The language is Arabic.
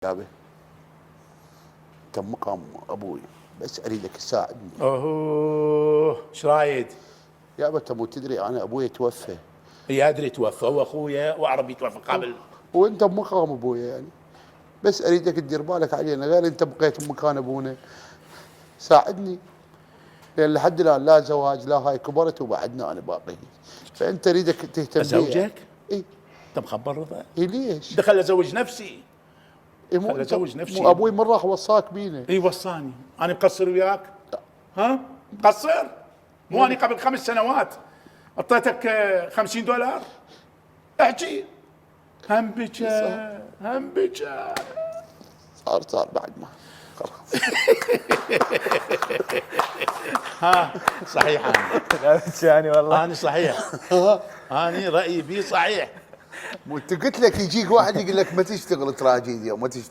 يابا انت مقام ابوي، بس اريدك تساعدني. اوه ايش رايد؟ يابا انت مو تدري انا ابوي توفى. هي ادري توفى واخويا واعرف يتوفى قبل. وانت بمقام ابويا يعني، بس اريدك تدير بالك علينا، غير انت بقيت بمكان ابونا. ساعدني، لان لحد الان لا زواج لا هاي، كبرت وبعدنا انا باقي، فانت اريدك تهتم بي. ازوجك؟ اي. انت مخبر رضا؟ اي ليش؟ دخل ازوج نفسي. إيه مو خل ازوج نفسي. مو ابوي من راح وصاك بينا. اي وصاني. انا مقصر وياك؟ ها مقصر؟ مو انا قبل 5 سنوات اعطيتك $50؟ احكي. هم بكى هم بكى. صار بعد ما خلاص. ها صحيح انا. لا يعني والله انا صحيح. انا رايي بيه صحيح. مو انت قلت لك يجيك واحد يقول لك ما تشتغل تراجيديا وما تشتغل